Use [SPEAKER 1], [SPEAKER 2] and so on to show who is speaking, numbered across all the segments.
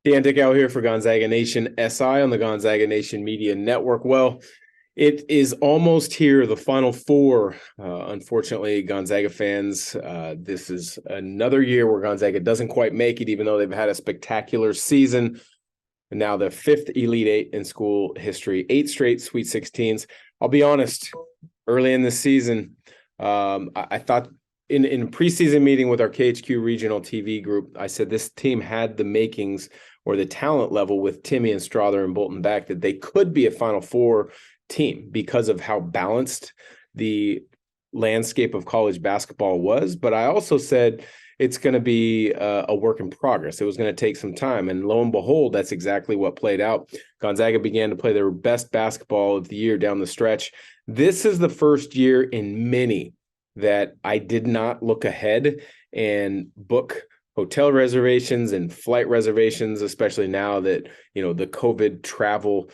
[SPEAKER 1] Dan Dickau here for Gonzaga Nation SI on the Gonzaga Nation Media Network. Well, it is almost here, the Final Four. Unfortunately, Gonzaga fans, this is another year where Gonzaga doesn't quite make it, even though they've had a spectacular season. And now the fifth Elite Eight in school history, 8 straight Sweet 16s. I'll be honest, early in the season, I thought in a preseason meeting with our KHQ regional TV group, I said this team had the makings or the talent level with Timmy and Strother and Bolton back that they could be a Final Four team because of how balanced the landscape of college basketball was. But I also said it's going to be a work in progress. It was going to take some time. And lo and behold, that's exactly what played out. Gonzaga began to play their best basketball of the year down the stretch. This is the first year in many that I did not look ahead and book hotel reservations and flight reservations, especially now that, the COVID travel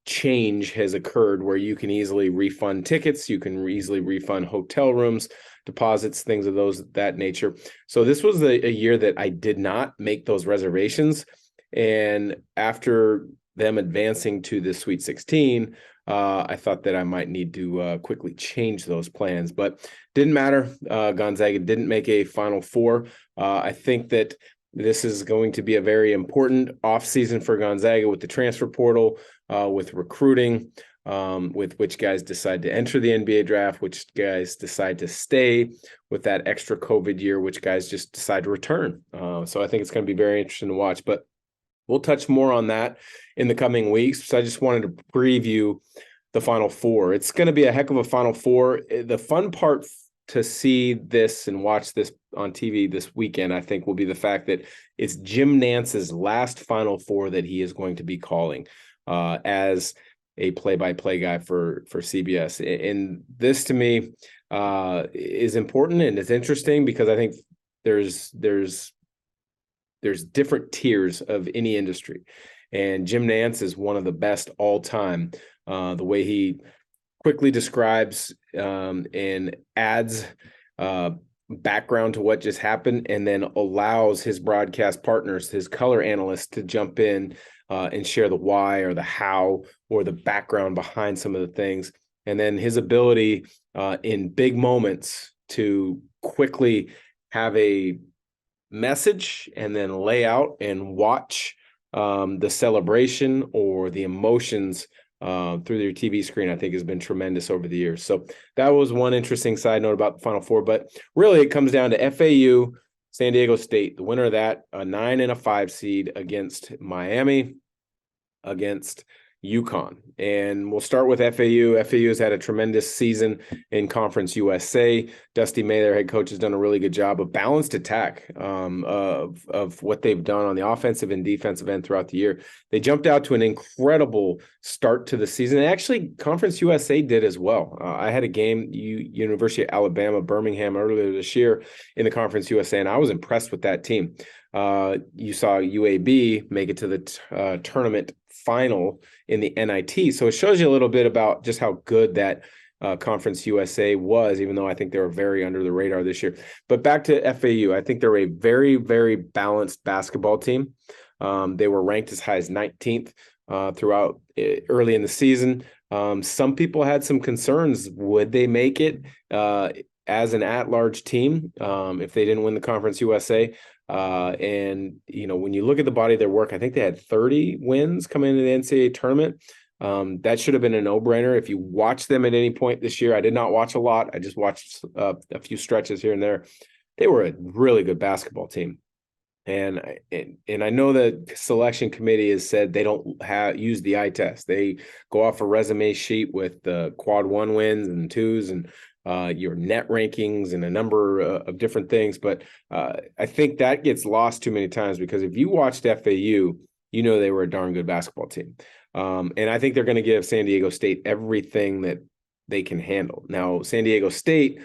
[SPEAKER 1] change has occurred where you can easily refund tickets, you can easily refund hotel rooms, deposits, things of that nature. So this was a year that I did not make those reservations. And after them advancing to the Sweet 16, I thought that I might need to quickly change those plans, but didn't matter. Gonzaga didn't make a Final Four. I think that this is going to be a very important offseason for Gonzaga with the transfer portal, with recruiting, with which guys decide to enter the NBA draft, which guys decide to stay with that extra COVID year, which guys just decide to return. So I think it's going to be very interesting to watch, but we'll touch more on that in the coming weeks. So I just wanted to preview the Final Four. It's going to be a heck of a Final Four. The fun part to see this and watch this on TV this weekend, I think, will be the fact that it's Jim Nance's last Final Four that he is going to be calling as a play-by-play guy for CBS. And this, to me, is important and it's interesting because I think there's different tiers of any industry. And Jim Nance is one of the best all time. The way he quickly describes and adds background to what just happened, and then allows his broadcast partners, his color analysts, to jump in and share the why or the how or the background behind some of the things. And then his ability in big moments to quickly have a message and then lay out and watch the celebration or the emotions through their TV screen, I think has been tremendous over the years. So that was one interesting side note about the Final Four, but really it comes down to FAU, San Diego State, the winner of that, a 9 and a 5 seed against Miami, against UConn. And we'll start with FAU. FAU has had a tremendous season in Conference USA. Dusty May, their head coach, has done a really good job of balanced attack of what they've done on the offensive and defensive end throughout the year. They jumped out to an incredible start to the season. And actually, Conference USA did as well. I had a game, University of Alabama, Birmingham, earlier this year in the Conference USA, and I was impressed with that team. You saw UAB make it to the tournament final in the NIT. So it shows you a little bit about just how good that Conference USA was, even though I think they were very under the radar this year. But back to FAU, I think they're a very, very balanced basketball team. They were ranked as high as 19th throughout early in the season. Some people had some concerns. Would they make it as an at-large team if they didn't win the Conference USA? And when you look at the body of their work, I think they had 30 wins coming into the NCAA tournament. That should have been a no-brainer. If you watch them at any point this year, I did not watch a lot. I just watched a few stretches here and there. They were a really good basketball team. And I know the selection committee has said they don't use the eye test. They go off a resume sheet with the quad 1 wins and 2s and your net rankings and a number of different things. But I think that gets lost too many times because if you watched FAU, they were a darn good basketball team. And I think they're going to give San Diego State everything that they can handle. Now, San Diego State,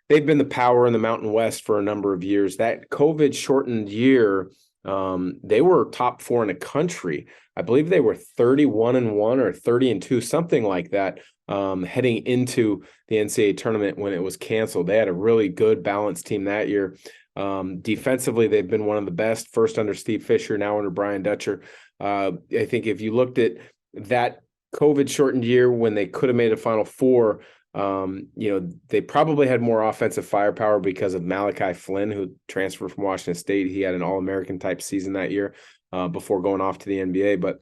[SPEAKER 1] they've been the power in the Mountain West for a number of years. That COVID shortened year, they were top 4 in the country. I believe they were 31-1 or 30-2, something like that, heading into the NCAA tournament when it was canceled. They had a really good balanced team that year. Defensively, they've been one of the best, first under Steve Fisher, now under Brian Dutcher. I think if you looked at that COVID shortened year when they could have made a Final Four, they probably had more offensive firepower because of Malachi Flynn, who transferred from Washington State. He had an All-American type season that year before going off to the NBA. But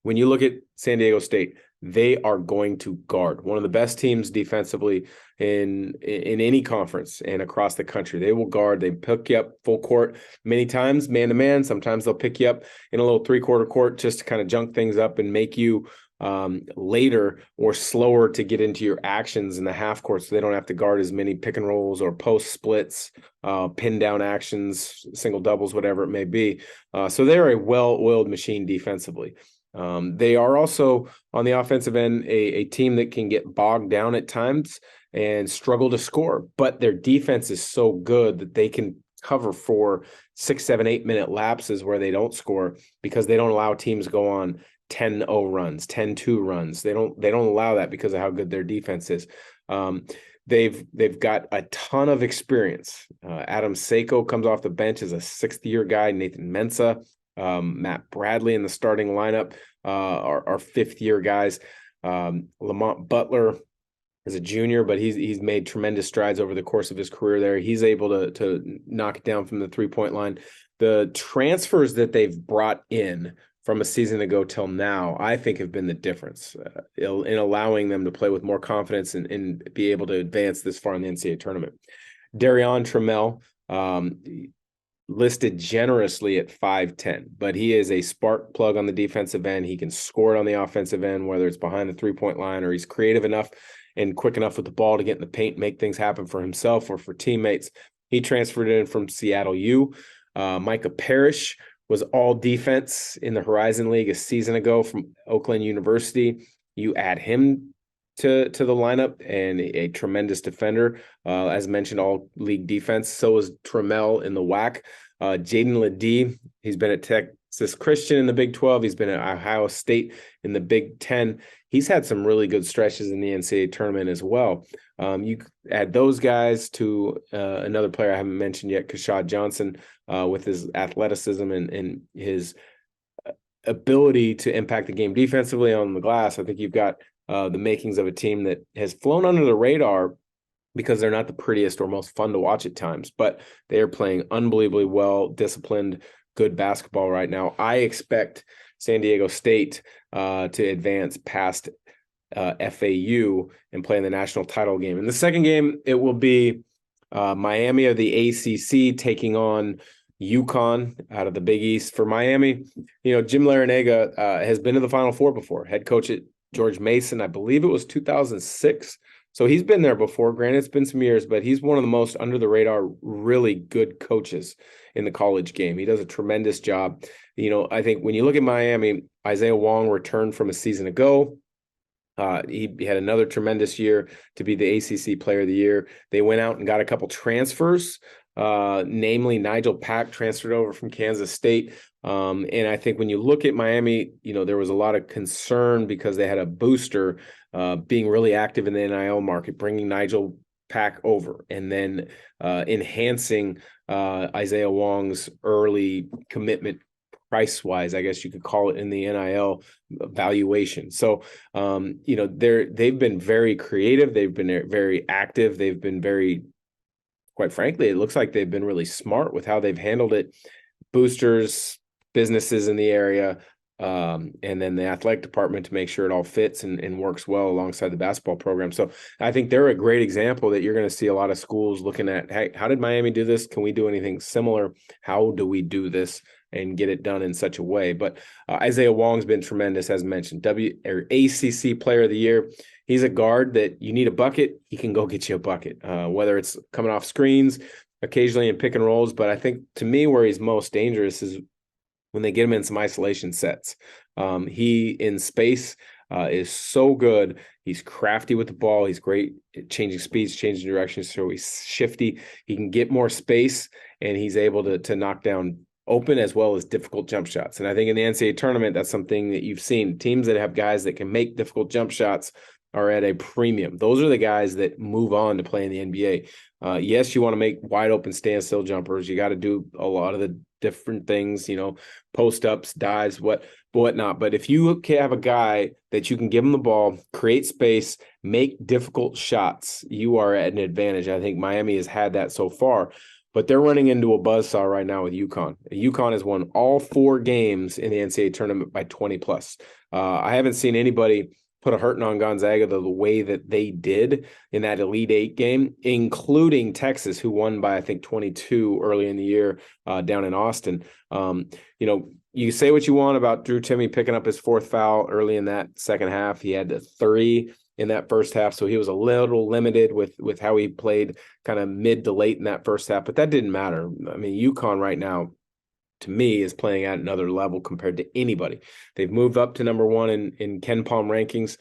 [SPEAKER 1] when you look at San Diego State, they are going to guard one of the best teams defensively in any conference and across the country. They will guard. They pick you up full court many times, man to man. Sometimes they'll pick you up in a little 3/4 court just to kind of junk things up and make you later or slower to get into your actions in the half court, so they don't have to guard as many pick and rolls or post splits, pin down actions, single doubles, whatever it may be. So they're a well-oiled machine defensively. They are also on the offensive end a team that can get bogged down at times and struggle to score, but their defense is so good that they can cover for 6, 7, 8-minute lapses where they don't score because they don't allow teams to go on 10-0 runs, 10-2 runs. They don't allow that because of how good their defense is. They've got a ton of experience. Adam Seiko comes off the bench as a 6th-year guy. Nathan Mensah, Matt Bradley in the starting lineup are 5th-year guys. Lamont Butler is a junior, but he's made tremendous strides over the course of his career there. He's able to knock it down from the 3-point line. The transfers that they've brought in from a season ago till now, I think have been the difference in allowing them to play with more confidence and be able to advance this far in the NCAA tournament. Darion Trammell, listed generously at 5'10", but he is a spark plug on the defensive end. He can score it on the offensive end, whether it's behind the 3-point line or he's creative enough and quick enough with the ball to get in the paint, make things happen for himself or for teammates. He transferred in from Seattle U. Micah Parrish was all defense in the Horizon League a season ago from Oakland University. You add him to the lineup and a tremendous defender. As mentioned, all league defense. So is Trammell in the WAC. Jaden Ledee, he's been at Texas Christian in the Big 12. He's been at Ohio State in the Big 10. He's had some really good stretches in the NCAA tournament as well. You add those guys to another player I haven't mentioned yet, Kashad Johnson, with his athleticism and his ability to impact the game defensively on the glass. I think you've got the makings of a team that has flown under the radar because they're not the prettiest or most fun to watch at times, but they are playing unbelievably well, disciplined, good basketball right now. I expect San Diego State to advance past FAU and play in the national title game. In the second game, it will be Miami of the ACC taking on UConn out of the Big East. For Miami, Jim Larrañaga has been to the Final Four before, head coach at George Mason. I believe it was 2006. So he's been there before. Granted, it's been some years, but he's one of the most under the radar, really good coaches in the college game. He does a tremendous job. I think when you look at Miami, Isaiah Wong returned from a season ago. He had another tremendous year to be the ACC Player of the Year. They went out and got a couple transfers, namely Nigel Pack transferred over from Kansas State. And I think when you look at Miami, there was a lot of concern because they had a booster being really active in the NIL market, bringing Nigel Pack over and then enhancing Isaiah Wong's early commitment price-wise, I guess you could call it, in the NIL valuation. So, they've been very creative. They've been very active. They've been very, quite frankly, it looks like they've been really smart with how they've handled it. Boosters, businesses in the area, and then the athletic department to make sure it all fits and works well alongside the basketball program. So I think they're a great example that you're going to see a lot of schools looking at, hey, how did Miami do this? Can we do anything similar? How do we do this and get it done in such a way? But Isaiah Wong's been tremendous, as mentioned. ACC Player of the Year. He's a guard that you need a bucket, he can go get you a bucket, whether it's coming off screens, occasionally in pick and rolls. But I think, to me, where he's most dangerous is when they get him in some isolation sets. He, in space, is so good. He's crafty with the ball. He's great at changing speeds, changing directions. So he's shifty. He can get more space, and he's able to knock down open as well as difficult jump shots. And I think in the NCAA tournament, that's something that you've seen. Teams that have guys that can make difficult jump shots are at a premium. Those are the guys that move on to play in the NBA. Yes, you want to make wide open standstill jumpers. You got to do a lot of the different things, post ups, dives, whatnot. But if you have a guy that you can give him the ball, create space, make difficult shots, you are at an advantage. I think Miami has had that so far, but they're running into a buzzsaw right now with UConn. UConn has won all 4 games in the NCAA tournament by 20 plus. I haven't seen anybody put a hurting on Gonzaga the way that they did in that Elite Eight game, including Texas, who won by, I think, 22 early in the year down in Austin. You say what you want about Drew Timme picking up his 4th foul early in that second half. He had 3 in that first half, so he was a little limited with how he played kind of mid to late in that first half, but that didn't matter. I mean, UConn right now, to me, is playing at another level compared to anybody. They've moved up to number 1 in Ken Palm rankings,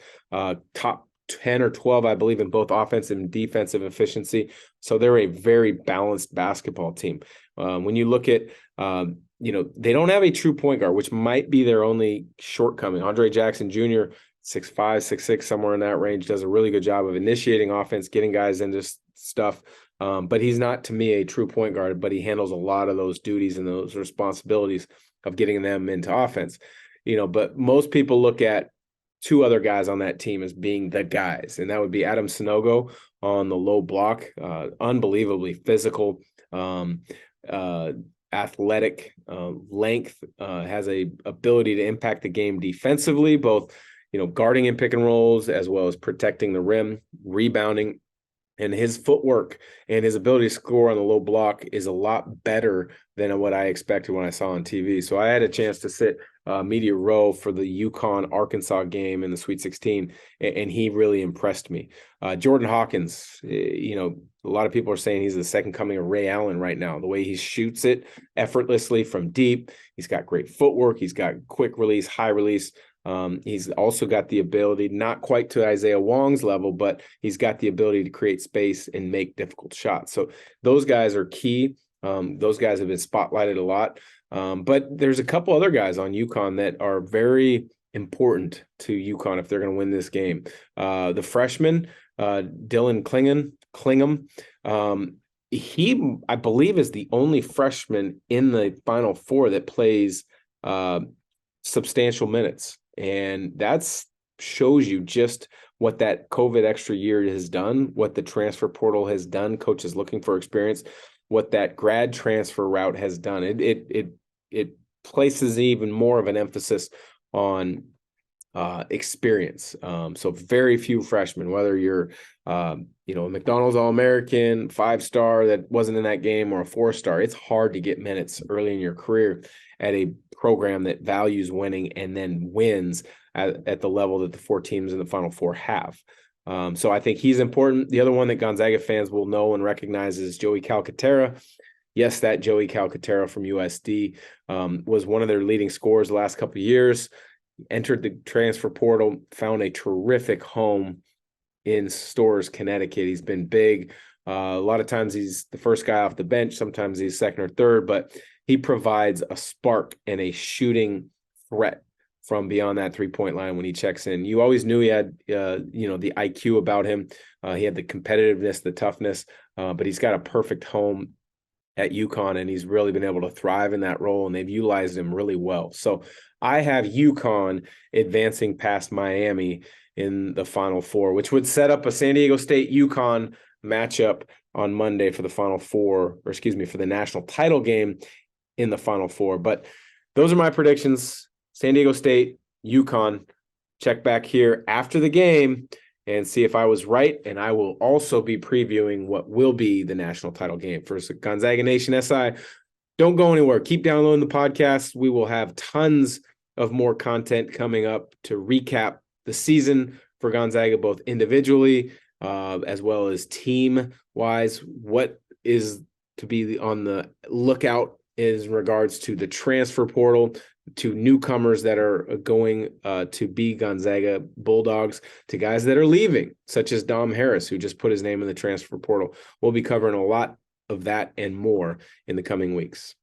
[SPEAKER 1] top 10 or 12, I believe, in both offensive and defensive efficiency. So they're a very balanced basketball team. When you look at, they don't have a true point guard, which might be their only shortcoming. Andre Jackson Jr., 6'5", 6'6", somewhere in that range, does a really good job of initiating offense, getting guys into stuff. But he's not, to me, a true point guard, but he handles a lot of those duties and those responsibilities of getting them into offense. But most people look at 2 other guys on that team as being the guys, and that would be Adam Sanogo on the low block, unbelievably physical, athletic, length, has a ability to impact the game defensively, both guarding in pick and rolls as well as protecting the rim, rebounding. And his footwork and his ability to score on the low block is a lot better than what I expected when I saw on TV. So I had a chance to sit media row for the UConn-Arkansas game in the Sweet 16, and he really impressed me. Jordan Hawkins, a lot of people are saying he's the second coming of Ray Allen right now. The way he shoots it effortlessly from deep, he's got great footwork, he's got quick release, high release. He's also got the ability, not quite to Isaiah Wong's level, but he's got the ability to create space and make difficult shots. So those guys are key. Those guys have been spotlighted a lot. But there's a couple other guys on UConn that are very important to UConn if they're going to win this game. The freshman, Dylan Clingham, he, I believe, is the only freshman in the Final Four that plays substantial minutes. And that's shows you just what that COVID extra year has done, what the transfer portal has done. Coaches looking for experience, what that grad transfer route has done. It places even more of an emphasis on experience. So very few freshmen, whether you're a McDonald's All-American, 5-star that wasn't in that game, or a 4-star, it's hard to get minutes early in your career at a program that values winning and then wins at the level that the 4 teams in the Final Four have. So I think he's important. The other one that Gonzaga fans will know and recognize is Joey Calcaterra. Yes, that Joey Calcaterra from USD was one of their leading scorers the last couple of years. Entered the transfer portal, found a terrific home in Storrs, Connecticut. He's been big. A lot of times he's the first guy off the bench. Sometimes he's second or third, but he provides a spark and a shooting threat from beyond that 3-point line when he checks in. You always knew he had, the IQ about him. He had the competitiveness, the toughness, but he's got a perfect home at UConn, and he's really been able to thrive in that role, and they've utilized him really well. So I have UConn advancing past Miami in the Final Four, which would set up a San Diego State UConn matchup on Monday for the Final Four, for the national title game in the Final Four. But those are my predictions. San Diego State, UConn. Check back here after the game and see if I was right. And I will also be previewing what will be the national title game for Gonzaga Nation SI. Don't go anywhere. Keep downloading the podcast. We will have tons of more content coming up to recap the season for Gonzaga, both individually as well as team-wise. What is to be on the lookout is in regards to the transfer portal, to newcomers that are going to be Gonzaga Bulldogs, to guys that are leaving, such as Dom Harris, who just put his name in the transfer portal. We'll be covering a lot of that and more in the coming weeks.